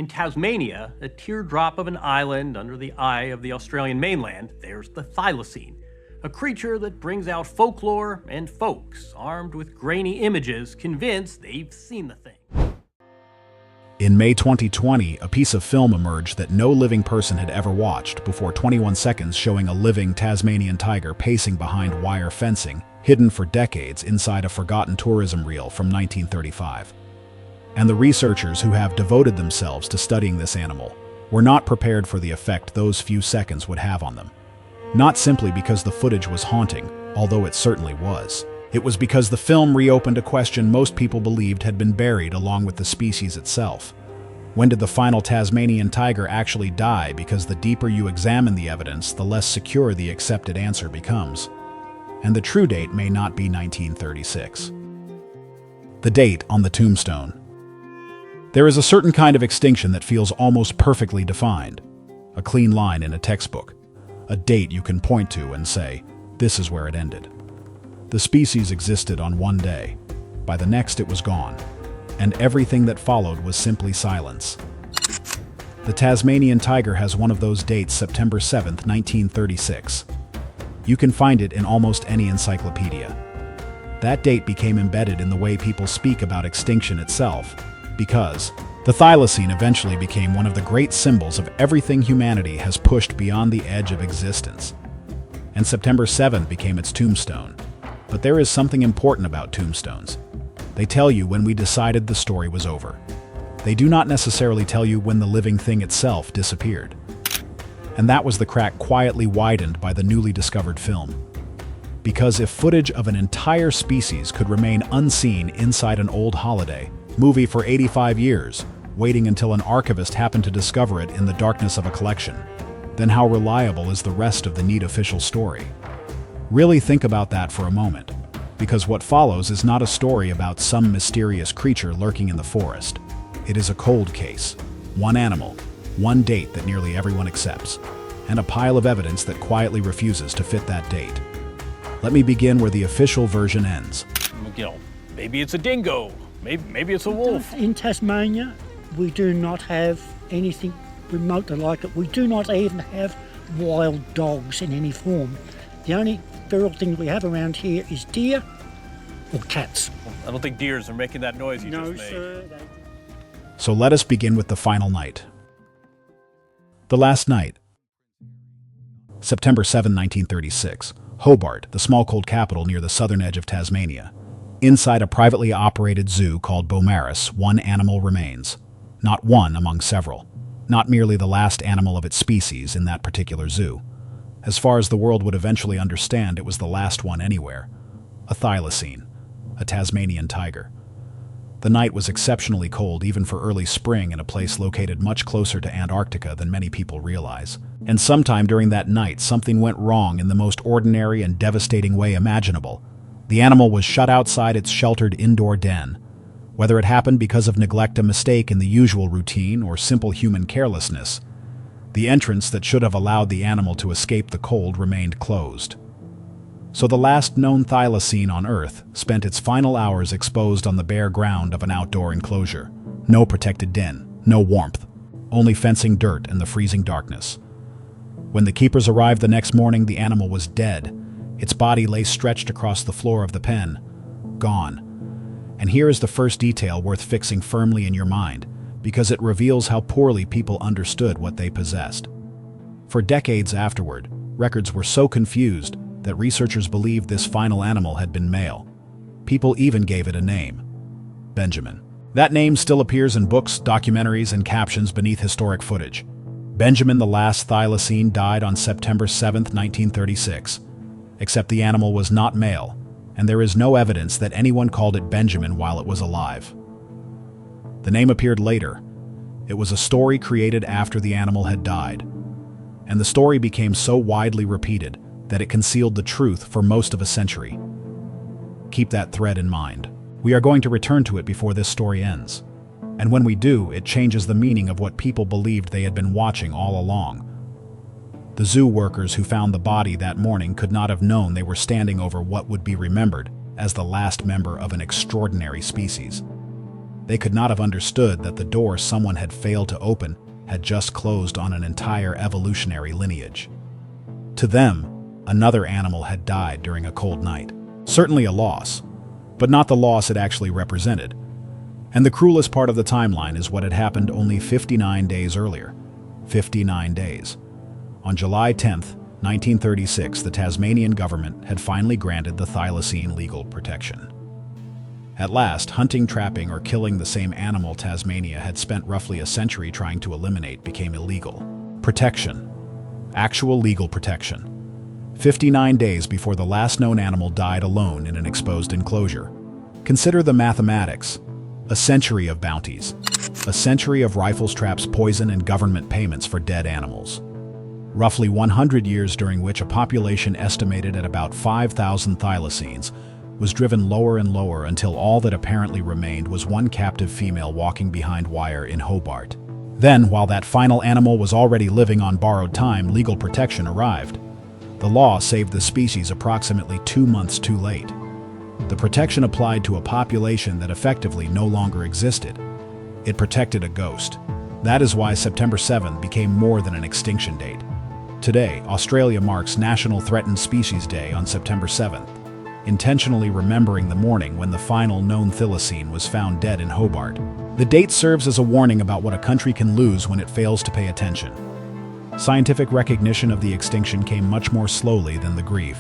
In Tasmania, a teardrop of an island under the eye of the Australian mainland, there's the thylacine, a creature that brings out folklore and folks armed with grainy images convinced they've seen the thing. In May 2020, a piece of film emerged that no living person had ever watched before 21 seconds, showing a living Tasmanian tiger pacing behind wire fencing, hidden for decades inside a forgotten tourism reel from 1935. And the researchers who have devoted themselves to studying this animal were not prepared for the effect those few seconds would have on them. Not simply because the footage was haunting, although it certainly was. It was because the film reopened a question most people believed had been buried along with the species itself. When did the final Tasmanian tiger actually die? Because the deeper you examine the evidence, the less secure the accepted answer becomes. And the true date may not be 1936. The date on the tombstone. There is a certain kind of extinction that feels almost perfectly defined. A clean line in a textbook. A date you can point to and say, this is where it ended. The species existed on one day. By the next it was gone. And everything that followed was simply silence. The Tasmanian tiger has one of those dates, September 7, 1936. You can find it in almost any encyclopedia. That date became embedded in the way people speak about extinction itself, because the thylacine eventually became one of the great symbols of everything humanity has pushed beyond the edge of existence. And September 7th became its tombstone. But there is something important about tombstones. They tell you when we decided the story was over. They do not necessarily tell you when the living thing itself disappeared. And that was the crack quietly widened by the newly discovered film. Because if footage of an entire species could remain unseen inside an old holiday movie for 85 years, waiting until an archivist happened to discover it in the darkness of a collection, then how reliable is the rest of the neat official story? Really think about that for a moment, because what follows is not a story about some mysterious creature lurking in the forest. It is a cold case, one animal, one date that nearly everyone accepts, and a pile of evidence that quietly refuses to fit that date. Let me begin where the official version ends. Maybe it's a dingo. Maybe it's a wolf. In Tasmania, we do not have anything remotely like it. We do not even have wild dogs in any form. The only feral thing we have around here is deer or cats. I don't think deers are making that noise you just made. Sir. So let us begin with the final night. The last night. September 7, 1936. Hobart, the small cold capital near the southern edge of Tasmania. Inside a privately operated zoo called Beaumaris, one animal remains. Not one among several. Not merely the last animal of its species in that particular zoo. As far as the world would eventually understand, it was the last one anywhere. A thylacine, a Tasmanian tiger. The night was exceptionally cold even for early spring in a place located much closer to Antarctica than many people realize. And sometime during that night, something went wrong in the most ordinary and devastating way imaginable. The animal was shut outside its sheltered indoor den. Whether it happened because of neglect, a mistake in the usual routine, or simple human carelessness, the entrance that should have allowed the animal to escape the cold remained closed. So the last known thylacine on Earth spent its final hours exposed on the bare ground of an outdoor enclosure. No protected den, no warmth, only fencing dirt and the freezing darkness. When the keepers arrived the next morning, the animal was dead. Its body lay stretched across the floor of the pen, gone. And here is the first detail worth fixing firmly in your mind, because it reveals how poorly people understood what they possessed. For decades afterward, records were so confused that researchers believed this final animal had been male. People even gave it a name: Benjamin. That name still appears in books, documentaries, and captions beneath historic footage. Benjamin, the last thylacine, died on September 7, 1936. Except the animal was not male, and there is no evidence that anyone called it Benjamin while it was alive. The name appeared later. It was a story created after the animal had died. And the story became so widely repeated that it concealed the truth for most of a century. Keep that thread in mind. We are going to return to it before this story ends. And when we do, it changes the meaning of what people believed they had been watching all along. The zoo workers who found the body that morning could not have known they were standing over what would be remembered as the last member of an extraordinary species. They could not have understood that the door someone had failed to open had just closed on an entire evolutionary lineage. To them, another animal had died during a cold night. Certainly a loss, but not the loss it actually represented. And the cruelest part of the timeline is what had happened only 59 days earlier. 59 days. On July 10th, 1936, the Tasmanian government had finally granted the thylacine legal protection. At last, hunting, trapping, or killing the same animal Tasmania had spent roughly a century trying to eliminate became illegal. Protection. Actual legal protection. 59 days before the last known animal died alone in an exposed enclosure. Consider the mathematics. A century of bounties. A century of rifles, traps, poison, and government payments for dead animals. Roughly 100 years during which a population estimated at about 5,000 thylacines was driven lower and lower until all that apparently remained was one captive female walking behind wire in Hobart. Then, while that final animal was already living on borrowed time, legal protection arrived. The law saved the species approximately 2 months too late. The protection applied to a population that effectively no longer existed. It protected a ghost. That is why September 7th became more than an extinction date. Today, Australia marks National Threatened Species Day on September 7th, intentionally remembering the morning when the final known thylacine was found dead in Hobart. The date serves as a warning about what a country can lose when it fails to pay attention. Scientific recognition of the extinction came much more slowly than the grief.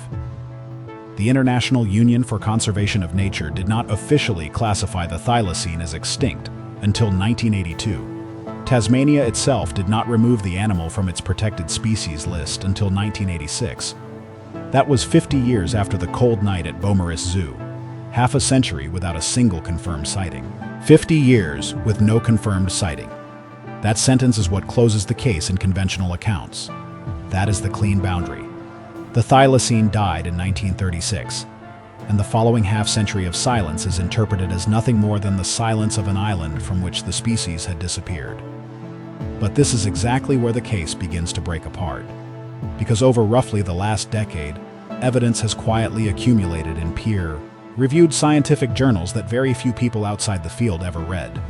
The International Union for Conservation of Nature did not officially classify the thylacine as extinct until 1982. Tasmania itself did not remove the animal from its protected species list until 1986. That was 50 years after the cold night at Beaumaris Zoo, half a century without a single confirmed sighting. 50 years with no confirmed sighting. That sentence is what closes the case in conventional accounts. That is the clean boundary. The thylacine died in 1936, and the following half-century of silence is interpreted as nothing more than the silence of an island from which the species had disappeared. But this is exactly where the case begins to break apart, because over roughly the last decade, evidence has quietly accumulated in peer-reviewed scientific journals that very few people outside the field ever read.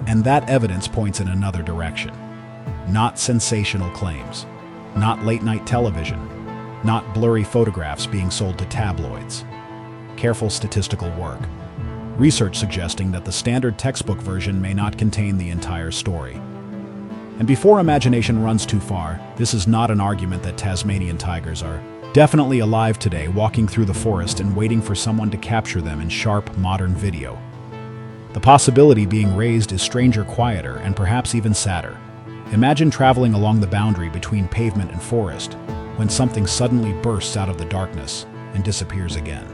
And that evidence points in another direction. Not sensational claims, not late-night television, not blurry photographs being sold to tabloids. Careful statistical work. Research suggesting that the standard textbook version may not contain the entire story. And before imagination runs too far, this is not an argument that Tasmanian tigers are definitely alive today, walking through the forest and waiting for someone to capture them in sharp, modern video. The possibility being raised is stranger, quieter, and perhaps even sadder. Imagine traveling along the boundary between pavement and forest, when something suddenly bursts out of the darkness and disappears again.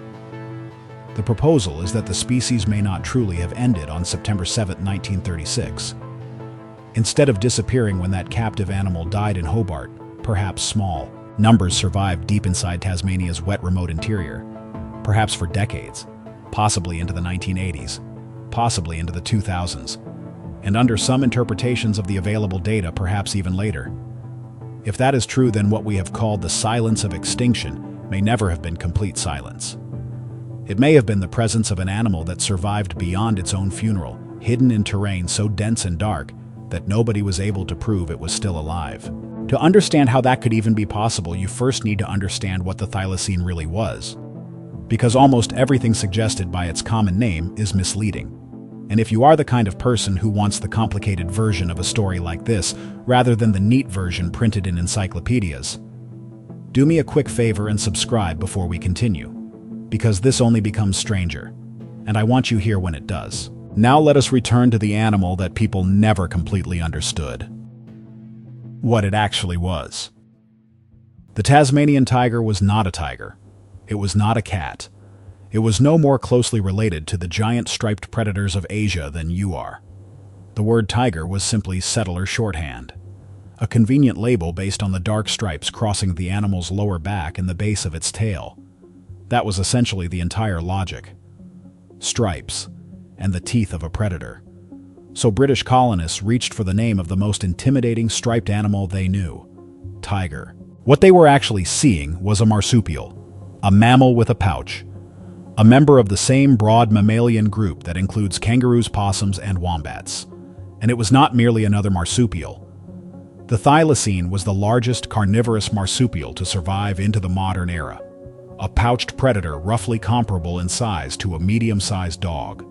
The proposal is that the species may not truly have ended on September 7, 1936. Instead of disappearing when that captive animal died in Hobart, perhaps small numbers survived deep inside Tasmania's wet, remote interior, perhaps for decades, possibly into the 1980s, possibly into the 2000s, and under some interpretations of the available data, perhaps even later. If that is true, then what we have called the silence of extinction may never have been complete silence. It may have been the presence of an animal that survived beyond its own funeral, hidden in terrain so dense and dark that nobody was able to prove it was still alive. To understand how that could even be possible, you first need to understand what the thylacine really was. Because almost everything suggested by its common name is misleading. And if you are the kind of person who wants the complicated version of a story like this, rather than the neat version printed in encyclopedias, do me a quick favor and subscribe before we continue, because this only becomes stranger, and I want you here when it does. Now let us return to the animal that people never completely understood. What it actually was. The Tasmanian tiger was not a tiger. It was not a cat. It was no more closely related to the giant striped predators of Asia than you are. The word tiger was simply settler shorthand, a convenient label based on the dark stripes crossing the animal's lower back and the base of its tail. That was essentially the entire logic. Stripes, and the teeth of a predator. So British colonists reached for the name of the most intimidating striped animal they knew: tiger. What they were actually seeing was a marsupial, a mammal with a pouch. a member of the same broad mammalian group that includes kangaroos, possums, and wombats. And it was not merely another marsupial. The thylacine was the largest carnivorous marsupial to survive into the modern era, a pouched predator roughly comparable in size to a medium-sized dog.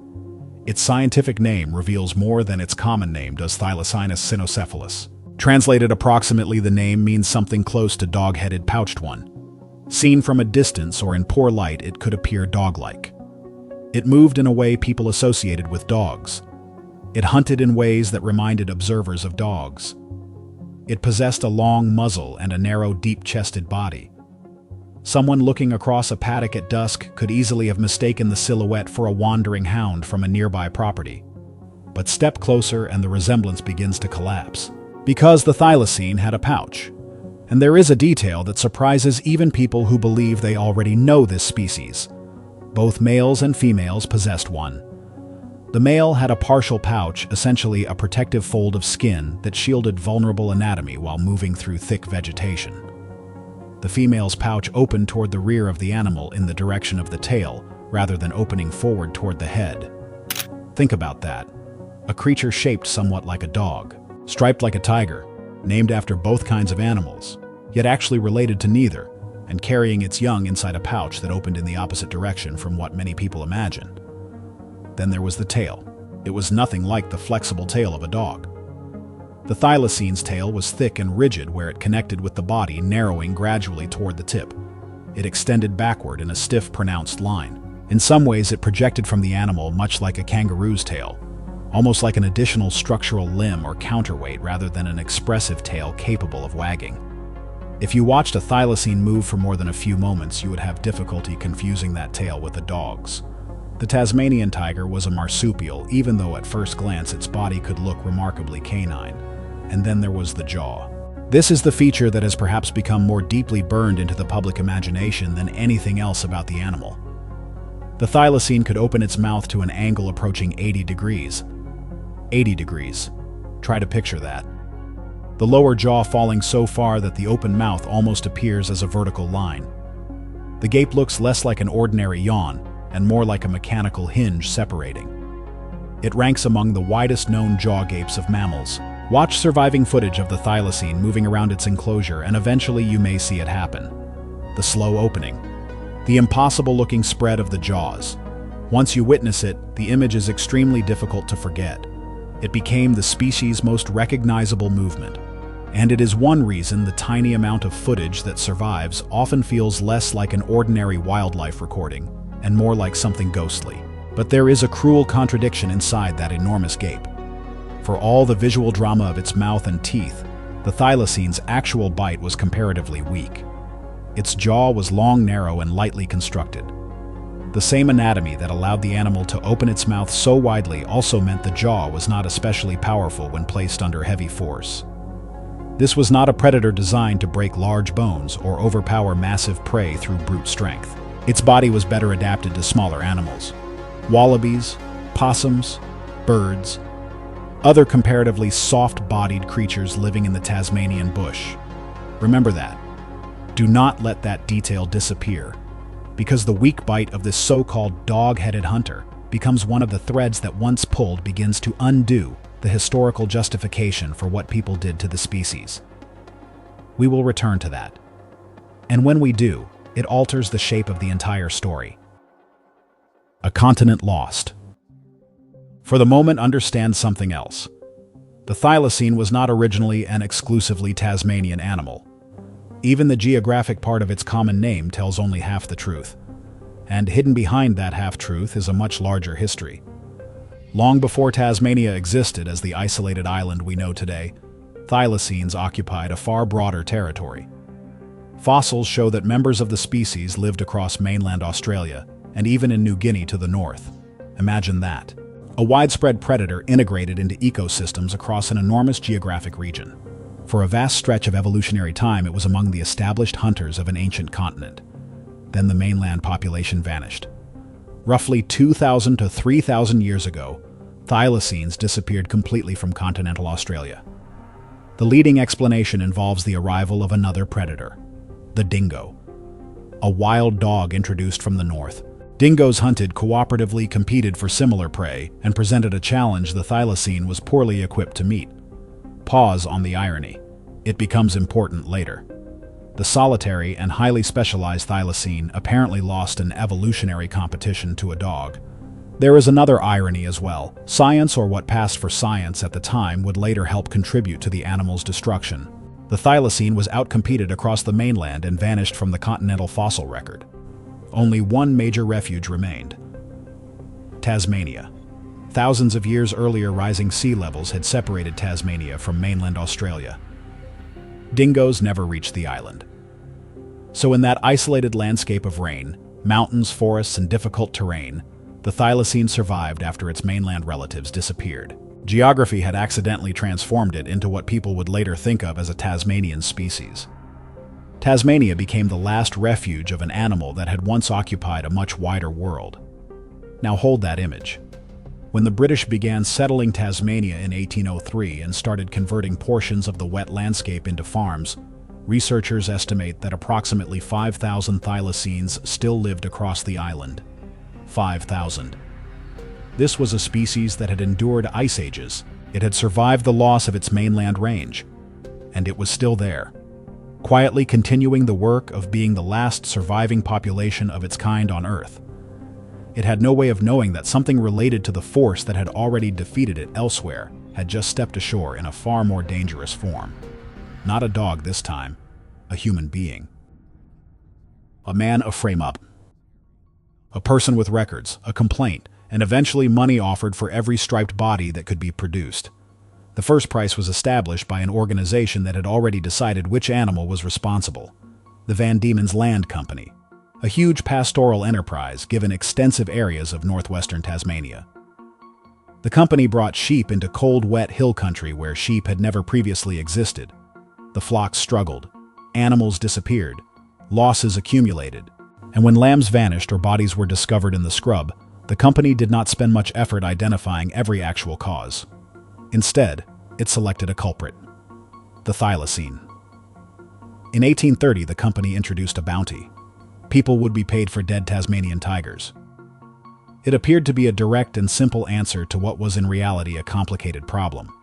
Its scientific name reveals more than its common name does: Thylacinus cynocephalus. Translated approximately, the name means something close to dog-headed pouched one. Seen from a distance or in poor light, it could appear dog-like. It moved in a way people associated with dogs. It hunted in ways that reminded observers of dogs. It possessed a long muzzle and a narrow, deep-chested body. Someone looking across a paddock at dusk could easily have mistaken the silhouette for a wandering hound from a nearby property. But step closer and the resemblance begins to collapse. Because the thylacine had a pouch. And there is a detail that surprises even people who believe they already know this species. Both males and females possessed one. The male had a partial pouch, essentially a protective fold of skin that shielded vulnerable anatomy while moving through thick vegetation. The female's pouch opened toward the rear of the animal in the direction of the tail, rather than opening forward toward the head. Think about that. A creature shaped somewhat like a dog, striped like a tiger, named after both kinds of animals, yet actually related to neither, and carrying its young inside a pouch that opened in the opposite direction from what many people imagine. Then there was the tail. It was nothing like the flexible tail of a dog. The thylacine's tail was thick and rigid where it connected with the body, narrowing gradually toward the tip. It extended backward in a stiff, pronounced line. In some ways, it projected from the animal much like a kangaroo's tail, almost like an additional structural limb or counterweight rather than an expressive tail capable of wagging. If you watched a thylacine move for more than a few moments, you would have difficulty confusing that tail with a dog's. The Tasmanian tiger was a marsupial, even though at first glance its body could look remarkably canine. And then there was the jaw. This is the feature that has perhaps become more deeply burned into the public imagination than anything else about the animal. The thylacine could open its mouth to an angle approaching 80 degrees. 80 degrees. Try to picture that. The lower jaw falling so far that the open mouth almost appears as a vertical line. The gape looks less like an ordinary yawn and more like a mechanical hinge separating. It ranks among the widest known jaw gapes of mammals. Watch surviving footage of the thylacine moving around its enclosure and eventually you may see it happen. The slow opening. The impossible-looking spread of the jaws. Once you witness it, the image is extremely difficult to forget. It became the species' most recognizable movement. And it is one reason the tiny amount of footage that survives often feels less like an ordinary wildlife recording and more like something ghostly. But there is a cruel contradiction inside that enormous gape. For all the visual drama of its mouth and teeth, the thylacine's actual bite was comparatively weak. Its jaw was long, narrow, and lightly constructed. The same anatomy that allowed the animal to open its mouth so widely also meant the jaw was not especially powerful when placed under heavy force. This was not a predator designed to break large bones or overpower massive prey through brute strength. Its body was better adapted to smaller animals. Wallabies, possums, birds, other comparatively soft-bodied creatures living in the Tasmanian bush. Remember that. Do not let that detail disappear, because the weak bite of this so-called dog-headed hunter becomes one of the threads that once pulled begins to undo the historical justification for what people did to the species. We will return to that. And when we do, it alters the shape of the entire story. A continent lost. For the moment, understand something else. The thylacine was not originally an exclusively Tasmanian animal. Even the geographic part of its common name tells only half the truth. And hidden behind that half-truth is a much larger history. Long before Tasmania existed as the isolated island we know today, thylacines occupied a far broader territory. Fossils show that members of the species lived across mainland Australia and even in New Guinea to the north. Imagine that. A widespread predator integrated into ecosystems across an enormous geographic region. For a vast stretch of evolutionary time, it was among the established hunters of an ancient continent. Then the mainland population vanished. Roughly 2,000 to 3,000 years ago, thylacines disappeared completely from continental Australia. The leading explanation involves the arrival of another predator, the dingo, a wild dog introduced from the north. Dingoes hunted cooperatively, competed for similar prey, and presented a challenge the thylacine was poorly equipped to meet. Pause on the irony. It becomes important later. The solitary and highly specialized thylacine apparently lost an evolutionary competition to a dog. There is another irony as well. Science, or what passed for science at the time, would later help contribute to the animal's destruction. The thylacine was outcompeted across the mainland and vanished from the continental fossil record. Only one major refuge remained: Tasmania. Thousands of years earlier, rising sea levels had separated Tasmania from mainland Australia. Dingoes never reached the island. So in that isolated landscape of rain, mountains, forests, and difficult terrain, the thylacine survived after its mainland relatives disappeared. Geography had accidentally transformed it into what people would later think of as a Tasmanian species. Tasmania became the last refuge of an animal that had once occupied a much wider world. Now hold that image. When the British began settling Tasmania in 1803 and started converting portions of the wet landscape into farms, researchers estimate that approximately 5,000 thylacines still lived across the island. 5,000. This was a species that had endured ice ages. It had survived the loss of its mainland range, and it was still there, quietly continuing the work of being the last surviving population of its kind on Earth. It had no way of knowing that something related to the force that had already defeated it elsewhere had just stepped ashore in a far more dangerous form. Not a dog this time, a human being. A man, a frame-up. A person with records, a complaint, and eventually money offered for every striped body that could be produced. The first price was established by an organization that had already decided which animal was responsible: the Van Diemen's Land Company, a huge pastoral enterprise given extensive areas of northwestern Tasmania. The company brought sheep into cold, wet hill country where sheep had never previously existed. The flocks struggled, animals disappeared, losses accumulated, and when lambs vanished or bodies were discovered in the scrub, the company did not spend much effort identifying every actual cause. Instead, it selected a culprit: the thylacine. In 1830, the company introduced a bounty. People would be paid for dead Tasmanian tigers. It appeared to be a direct and simple answer to what was in reality a complicated problem.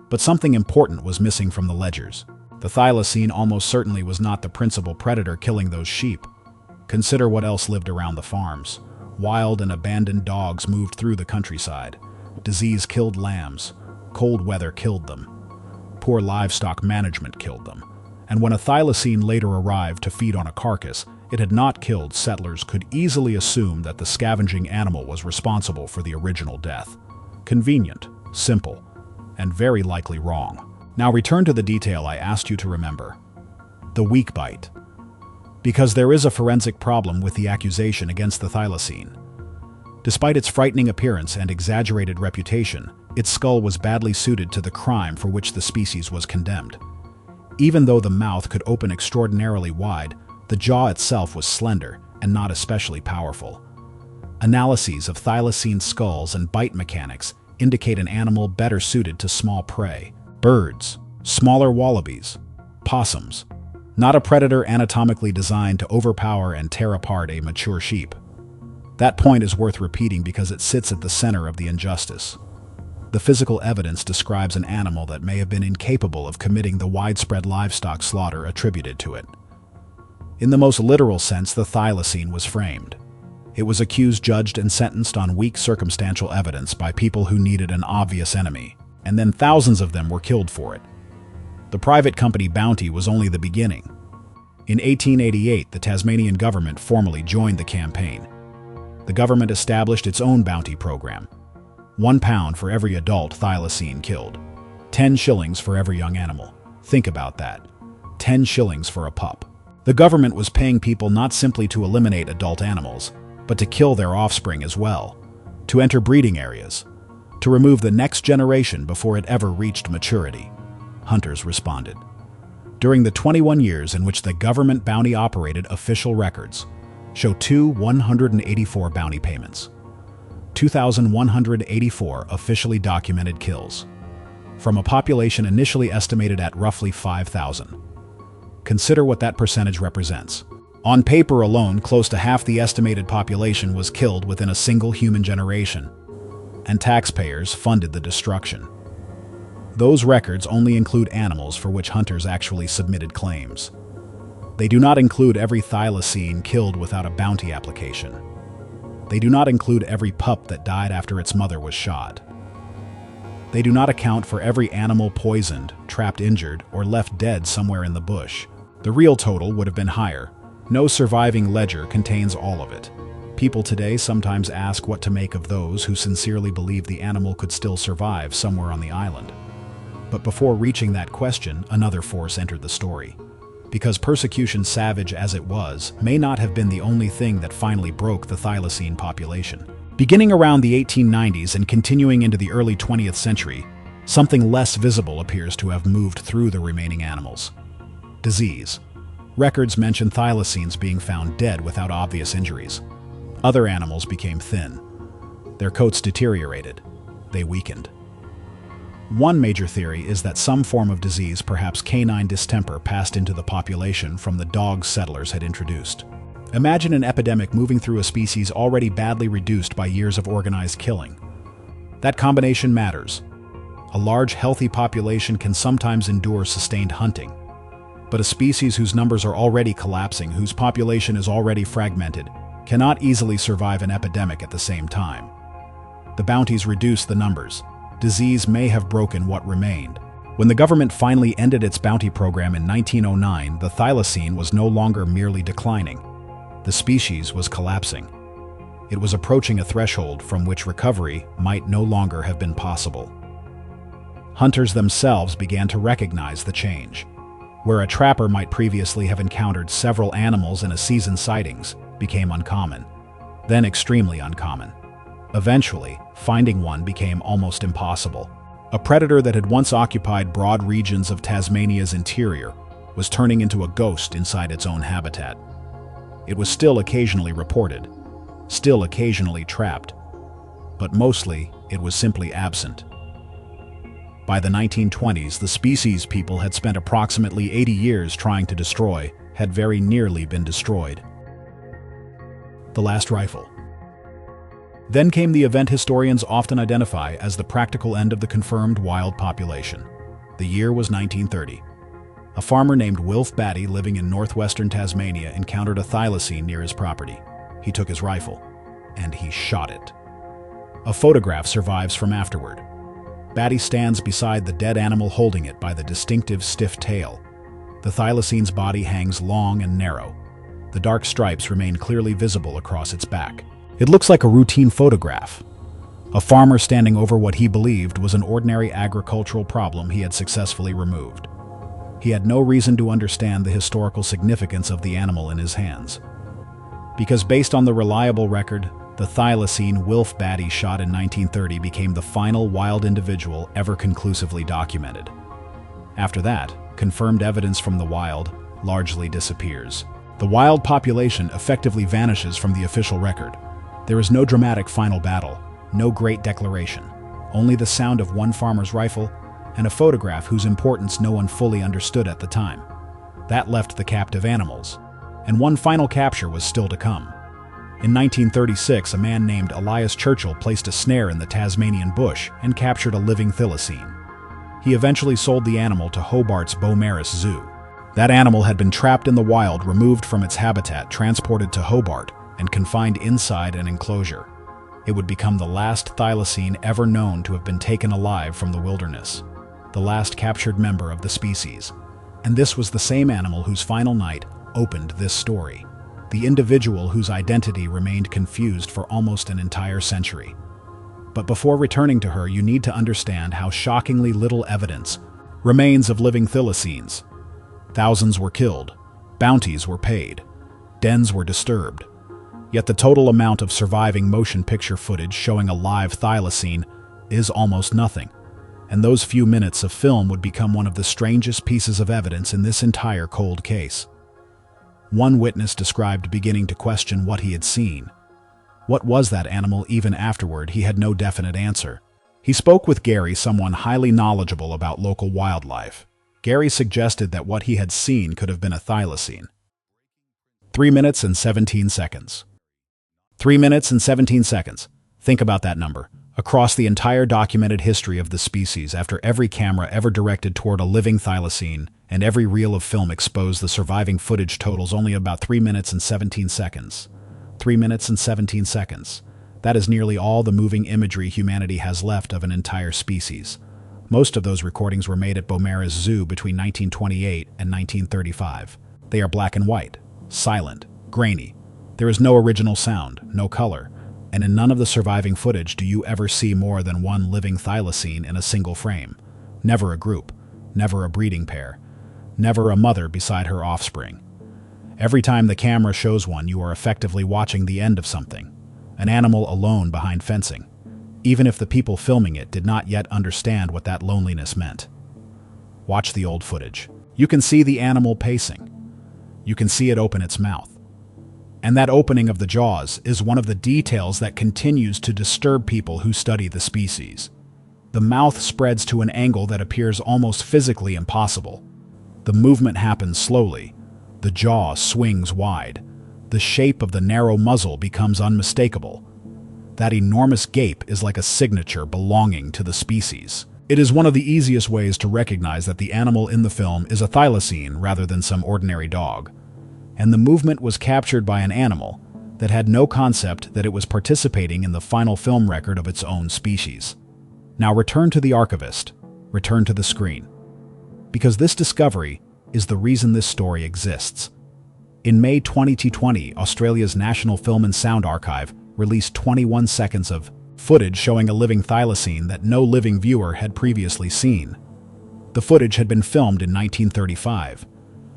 But something important was missing from the ledgers. The thylacine almost certainly was not the principal predator killing those sheep. Consider what else lived around the farms. Wild and abandoned dogs moved through the countryside. Disease killed lambs. Cold weather killed them. Poor livestock management killed them. And when a thylacine later arrived to feed on a carcass it had not killed, settlers could easily assume that the scavenging animal was responsible for the original death. Convenient, simple, and very likely wrong. Now return to the detail I asked you to remember: the weak bite. Because there is a forensic problem with the accusation against the thylacine. Despite its frightening appearance and exaggerated reputation, its skull was badly suited to the crime for which the species was condemned. Even though the mouth could open extraordinarily wide, the jaw itself was slender and not especially powerful. Analyses of thylacine skulls and bite mechanics indicate an animal better suited to small prey: birds, smaller wallabies, possums. Not a predator anatomically designed to overpower and tear apart a mature sheep. That point is worth repeating because it sits at the center of the injustice. The physical evidence describes an animal that may have been incapable of committing the widespread livestock slaughter attributed to it. In the most literal sense, the thylacine was framed. It was accused, judged, and sentenced on weak circumstantial evidence by people who needed an obvious enemy, and then thousands of them were killed for it. The private company bounty was only the beginning. In 1888, the Tasmanian government formally joined the campaign. The government established its own bounty program: £1 for every adult thylacine killed, 10 shillings for every young animal. Think about that. 10 shillings for a pup. The government was paying people not simply to eliminate adult animals, but to kill their offspring as well, to enter breeding areas, to remove the next generation before it ever reached maturity. Hunters responded. During the 21 years in which the government bounty operated, official records show 184 bounty payments, 2,184 officially documented kills, from a population initially estimated at roughly 5,000. Consider what that percentage represents: On paper alone, close to half the estimated population was killed within a single human generation, and taxpayers funded the destruction. Those records only include animals for which hunters actually submitted claims. They do not include every thylacine killed without a bounty application. They do not include every pup that died after its mother was shot. They do not account for every animal poisoned, trapped injured, or left dead somewhere in the bush. The real total would have been higher. No surviving ledger contains all of it. People today sometimes ask what to make of those who sincerely believe the animal could still survive somewhere on the island. But before reaching that question, another force entered the story. Because persecution, savage as it was, may not have been the only thing that finally broke the thylacine population. Beginning around the 1890s and continuing into the early 20th century, something less visible appears to have moved through the remaining animals. Disease. Records mention thylacines being found dead without obvious injuries. Other animals became thin. Their coats deteriorated. They weakened. One major theory is that some form of disease, perhaps canine distemper, passed into the population from the dogs settlers had introduced. Imagine an epidemic moving through a species already badly reduced by years of organized killing. That combination matters. A large, healthy population can sometimes endure sustained hunting. But a species whose numbers are already collapsing, whose population is already fragmented, cannot easily survive an epidemic at the same time. The bounties reduce the numbers. Disease may have broken what remained. When the government finally ended its bounty program in 1909, the thylacine was no longer merely declining. The species was collapsing. It was approaching a threshold from which recovery might no longer have been possible. Hunters themselves began to recognize the change. Where a trapper might previously have encountered several animals in a season's sightings became uncommon, then extremely uncommon. Eventually, finding one became almost impossible. A predator that had once occupied broad regions of Tasmania's interior was turning into a ghost inside its own habitat. It was still occasionally reported, still occasionally trapped, but mostly it was simply absent. By the 1920s, the species people had spent approximately 80 years trying to destroy had very nearly been destroyed. The last rifle. Then came the event historians often identify as the practical end of the confirmed wild population. The year was 1930. A farmer named Wilf Batty, living in northwestern Tasmania, encountered a thylacine near his property. He took his rifle, and he shot it. A photograph survives from afterward. Batty stands beside the dead animal holding it by the distinctive stiff tail. The thylacine's body hangs long and narrow. The dark stripes remain clearly visible across its back. It looks like a routine photograph. A farmer standing over what he believed was an ordinary agricultural problem he had successfully removed. He had no reason to understand the historical significance of the animal in his hands. Because based on the reliable record, the thylacine Wilf Batty shot in 1930 became the final wild individual ever conclusively documented. After that, confirmed evidence from the wild largely disappears. The wild population effectively vanishes from the official record. There is no dramatic final battle, no great declaration, only the sound of one farmer's rifle and a photograph whose importance no one fully understood at the time. That left the captive animals, and one final capture was still to come. In 1936, a man named Elias Churchill placed a snare in the Tasmanian bush and captured a living thylacine. He eventually sold the animal to Hobart's Beaumaris Zoo. That animal had been trapped in the wild, removed from its habitat, transported to Hobart, and confined inside an enclosure. It would become the last thylacine ever known to have been taken alive from the wilderness, the last captured member of the species. And this was the same animal whose final night opened this story. The individual whose identity remained confused for almost an entire century. But before returning to her, you need to understand how shockingly little evidence remains of living thylacines. Thousands were killed, bounties were paid, dens were disturbed. Yet the total amount of surviving motion picture footage showing a live thylacine is almost nothing. And those few minutes of film would become one of the strangest pieces of evidence in this entire cold case. One witness described beginning to question what he had seen. What was that animal? Even afterward, he had no definite answer. He spoke with Gary, someone highly knowledgeable about local wildlife. Gary suggested that what he had seen could have been a thylacine. 3 minutes and 17 seconds. 3 minutes and 17 seconds. Think about that number. Across the entire documented history of the species, after every camera ever directed toward a living thylacine and every reel of film exposed, the surviving footage totals only about 3 minutes and 17 seconds. 3 minutes and 17 seconds. That is nearly all the moving imagery humanity has left of an entire species. Most of those recordings were made at Beaumaris Zoo between 1928 and 1935. They are black and white, silent, grainy. There is no original sound, no color, and in none of the surviving footage do you ever see more than one living thylacine in a single frame. Never a group, never a breeding pair, never a mother beside her offspring. Every time the camera shows one, you are effectively watching the end of something, an animal alone behind fencing, even if the people filming it did not yet understand what that loneliness meant. Watch the old footage. You can see the animal pacing. You can see it open its mouth. And that opening of the jaws is one of the details that continues to disturb people who study the species. The mouth spreads to an angle that appears almost physically impossible. The movement happens slowly. The jaw swings wide. The shape of the narrow muzzle becomes unmistakable. That enormous gape is like a signature belonging to the species. It is one of the easiest ways to recognize that the animal in the film is a thylacine rather than some ordinary dog. And the movement was captured by an animal that had no concept that it was participating in the final film record of its own species. Now return to the archivist, return to the screen. Because this discovery is the reason this story exists. In May 2020, Australia's National Film and Sound Archive released 21 seconds of footage showing a living thylacine that no living viewer had previously seen. The footage had been filmed in 1935.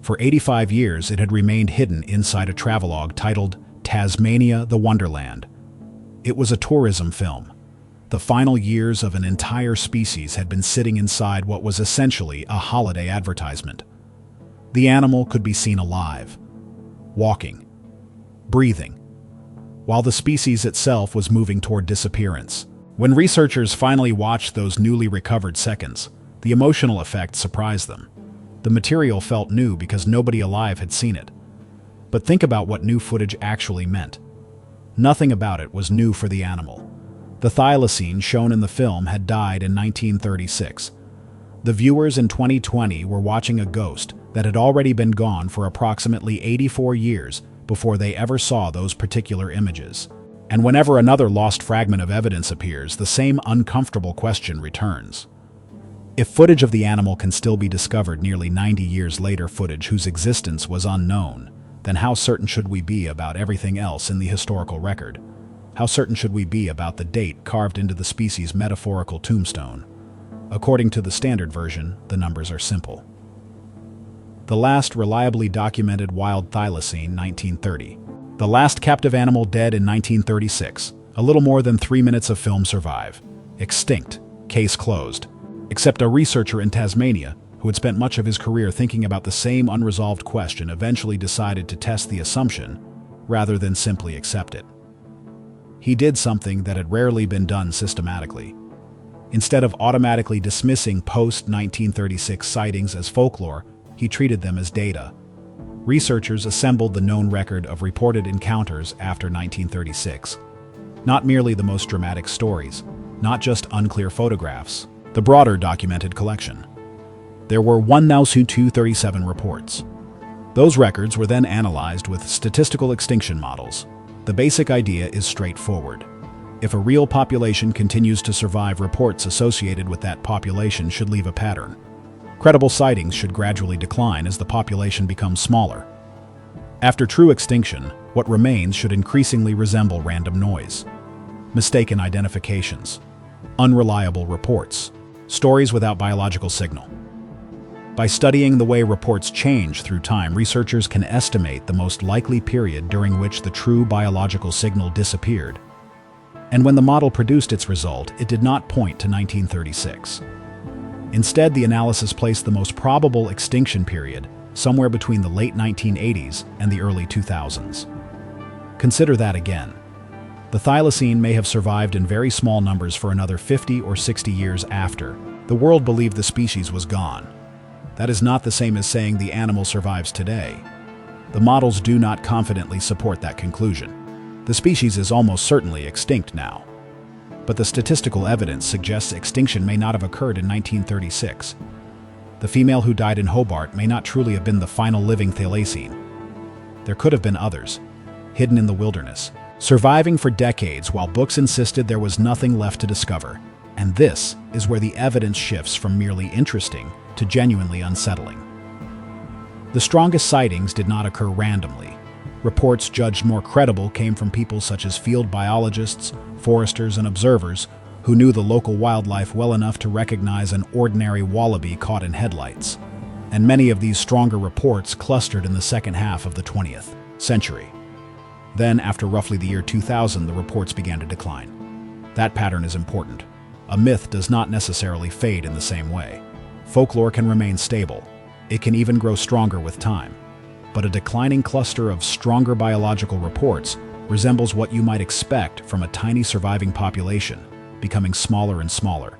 For 85 years, it had remained hidden inside a travelogue titled Tasmania, the Wonderland. It was a tourism film. The final years of an entire species had been sitting inside what was essentially a holiday advertisement. The animal could be seen alive, walking, breathing, while the species itself was moving toward disappearance. When researchers finally watched those newly recovered seconds, the emotional effect surprised them. The material felt new because nobody alive had seen it. But think about what new footage actually meant. Nothing about it was new for the animal. The thylacine shown in the film had died in 1936. The viewers in 2020 were watching a ghost that had already been gone for approximately 84 years before they ever saw those particular images. And whenever another lost fragment of evidence appears, the same uncomfortable question returns. If footage of the animal can still be discovered nearly 90 years later, footage whose existence was unknown, then how certain should we be about everything else in the historical record? How certain should we be about the date carved into the species' metaphorical tombstone? According to the standard version, the numbers are simple. The last reliably documented wild thylacine, 1930. The last captive animal dead in 1936. A little more than 3 minutes of film survive. Extinct. Case closed. Except a researcher in Tasmania, who had spent much of his career thinking about the same unresolved question, eventually decided to test the assumption rather than simply accept it. He did something that had rarely been done systematically. Instead of automatically dismissing post-1936 sightings as folklore, he treated them as data. Researchers assembled the known record of reported encounters after 1936. Not merely the most dramatic stories, not just unclear photographs, the broader documented collection. There were 1,237 reports. Those records were then analyzed with statistical extinction models. The basic idea is straightforward. If a real population continues to survive, reports associated with that population should leave a pattern. Credible sightings should gradually decline as the population becomes smaller. After true extinction, what remains should increasingly resemble random noise, mistaken identifications, unreliable reports, stories without biological signal. By studying the way reports change through time, researchers can estimate the most likely period during which the true biological signal disappeared. And when the model produced its result, it did not point to 1936. Instead, the analysis placed the most probable extinction period somewhere between the late 1980s and the early 2000s. Consider that again. The thylacine may have survived in very small numbers for another 50 or 60 years after the world believed the species was gone. That is not the same as saying the animal survives today. the models do not confidently support that conclusion. The species is almost certainly extinct now. But the statistical evidence suggests extinction may not have occurred in 1936. The female who died in Hobart may not truly have been the final living thylacine. There could have been others, hidden in the wilderness, surviving for decades while books insisted there was nothing left to discover. And this is where the evidence shifts from merely interesting to genuinely unsettling. The strongest sightings did not occur randomly. Reports judged more credible came from people such as field biologists, foresters, and observers who knew the local wildlife well enough to recognize an ordinary wallaby caught in headlights. And many of these stronger reports clustered in the second half of the 20th century. Then, after roughly the year 2000, the reports began to decline. That pattern is important. A myth does not necessarily fade in the same way. Folklore can remain stable. It can even grow stronger with time. But a declining cluster of stronger biological reports resembles what you might expect from a tiny surviving population, becoming smaller and smaller.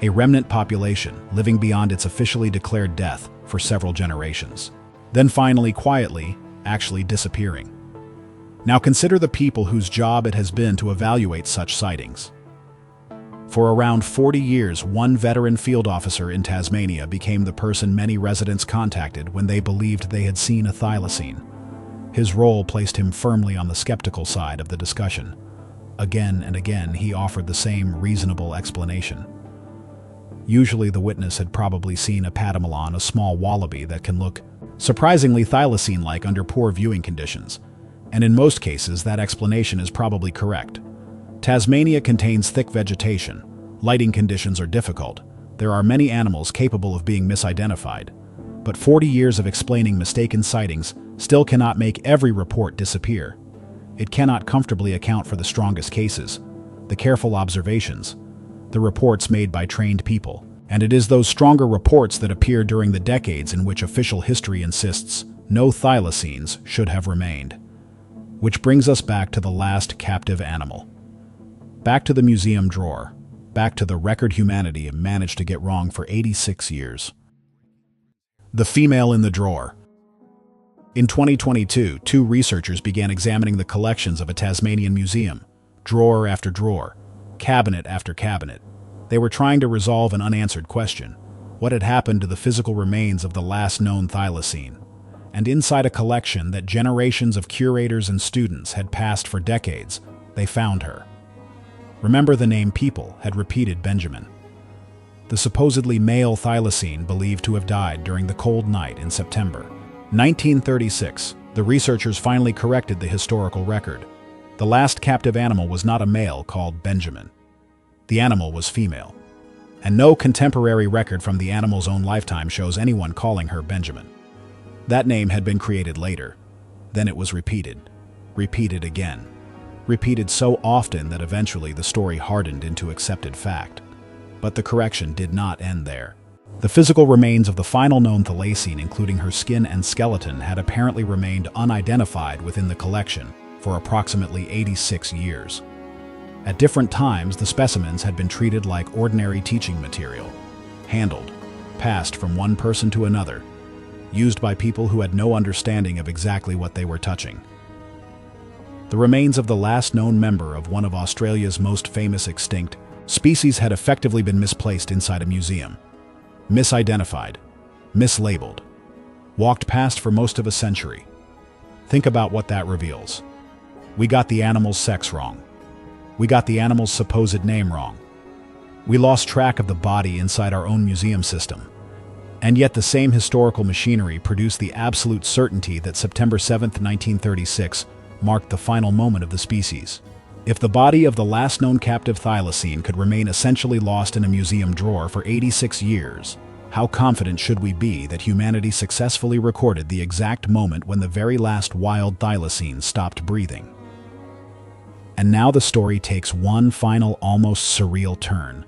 A remnant population living beyond its officially declared death for several generations. Then finally, quietly, actually disappearing. Now consider the people whose job it has been to evaluate such sightings. For around 40 years, one veteran field officer in Tasmania became the person many residents contacted when they believed they had seen a thylacine. His role placed him firmly on the skeptical side of the discussion. Again and again, he offered the same reasonable explanation. Usually the witness had probably seen a patamalon, a small wallaby that can look surprisingly thylacine-like under poor viewing conditions. And in most cases, that explanation is probably correct. Tasmania contains thick vegetation. Lighting conditions are difficult. There are many animals capable of being misidentified. But 40 years of explaining mistaken sightings still cannot make every report disappear. It cannot comfortably account for the strongest cases, the careful observations, the reports made by trained people. And it is those stronger reports that appear during the decades in which official history insists no thylacines should have remained. Which brings us back to the last captive animal. Back to the museum drawer. Back to the record humanity managed to get wrong for 86 years. The female in the drawer. In 2022, two researchers began examining the collections of a Tasmanian museum, drawer after drawer, cabinet after cabinet. They were trying to resolve an unanswered question: what had happened to the physical remains of the last known thylacine? And inside a collection that generations of curators and students had passed for decades, they found her. Remember, the name people had repeated Benjamin. The supposedly male thylacine believed to have died during the cold night in September 1936. The researchers finally corrected the historical record. The last captive animal was not a male called Benjamin. The animal was female. And no contemporary record from the animal's own lifetime shows anyone calling her Benjamin. That name had been created later. Then it was repeated again. Repeated so often that eventually the story hardened into accepted fact. But the correction did not end there. The physical remains of the final known thylacine, including her skin and skeleton, had apparently remained unidentified within the collection for approximately 86 years. At different times, the specimens had been treated like ordinary teaching material, handled, passed from one person to another, used by people who had no understanding of exactly what they were touching. The remains of the last known member of one of Australia's most famous extinct species had effectively been misplaced inside a museum. Misidentified, mislabeled, walked past for most of a century. Think about what that reveals. We got the animal's sex wrong. We got the animal's supposed name wrong. We lost track of the body inside our own museum system. And yet the same historical machinery produced the absolute certainty that September 7, 1936 marked the final moment of the species. If the body of the last known captive thylacine could remain essentially lost in a museum drawer for 86 years, how confident should we be that humanity successfully recorded the exact moment when the very last wild thylacine stopped breathing? And now the story takes one final, almost surreal turn.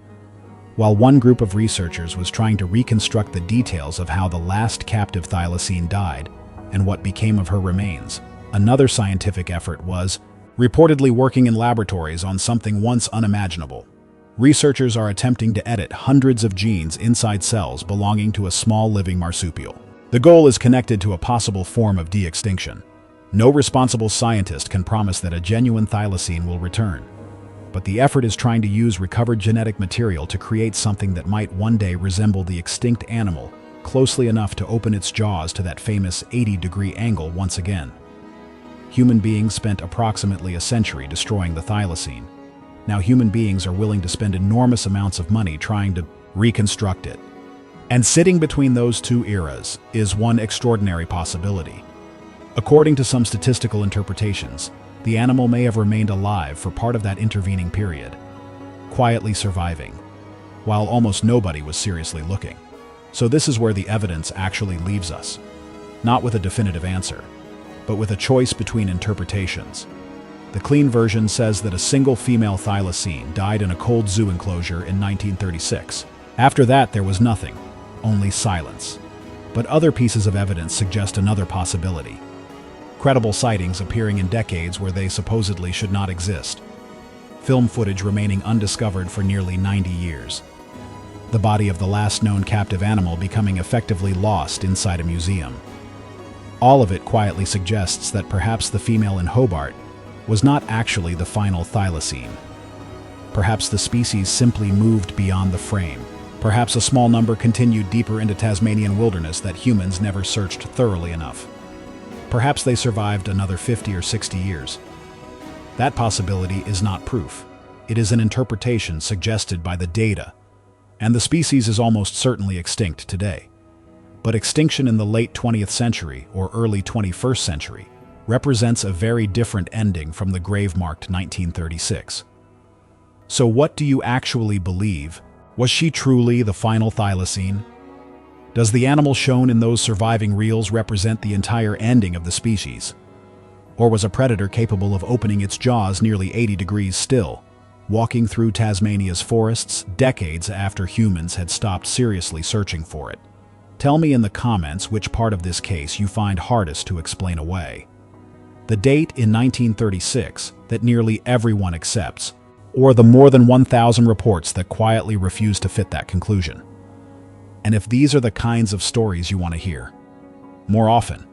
While one group of researchers was trying to reconstruct the details of how the last captive thylacine died and what became of her remains, another scientific effort was reportedly working in laboratories on something once unimaginable. Researchers are attempting to edit hundreds of genes inside cells belonging to a small living marsupial. The goal is connected to a possible form of de-extinction. No responsible scientist can promise that a genuine thylacine will return, but the effort is trying to use recovered genetic material to create something that might one day resemble the extinct animal, closely enough to open its jaws to that famous 80-degree angle once again. Human beings spent approximately a century destroying the thylacine. Now human beings are willing to spend enormous amounts of money trying to reconstruct it. And sitting between those two eras is one extraordinary possibility. According to some statistical interpretations, the animal may have remained alive for part of that intervening period, quietly surviving, while almost nobody was seriously looking. So this is where the evidence actually leaves us, not with a definitive answer, but with a choice between interpretations. The clean version says that a single female thylacine died in a cold zoo enclosure in 1936. After that, there was nothing, only silence. But other pieces of evidence suggest another possibility. Credible sightings appearing in decades where they supposedly should not exist. Film footage remaining undiscovered for nearly 90 years. The body of the last known captive animal becoming effectively lost inside a museum. All of it quietly suggests that perhaps the female in Hobart was not actually the final thylacine. Perhaps the species simply moved beyond the frame. Perhaps a small number continued deeper into Tasmanian wilderness that humans never searched thoroughly enough. Perhaps they survived another 50 or 60 years. That possibility is not proof. It is an interpretation suggested by the data, and the species is almost certainly extinct today. But extinction in the late 20th century or early 21st century represents a very different ending from the grave-marked 1936. So what do you actually believe? Was she truly the final thylacine? Does the animal shown in those surviving reels represent the entire ending of the species? Or was a predator capable of opening its jaws nearly 80 degrees still, walking through Tasmania's forests decades after humans had stopped seriously searching for it? Tell me in the comments which part of this case you find hardest to explain away. The date in 1936 that nearly everyone accepts, or the more than 1,000 reports that quietly refuse to fit that conclusion. And if these are the kinds of stories you want to hear, more often,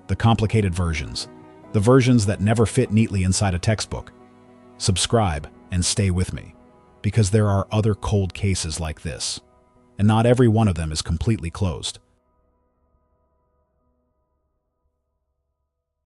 the complicated versions, the versions that never fit neatly inside a textbook, subscribe and stay with me, because there are other cold cases like this, and not every one of them is completely closed.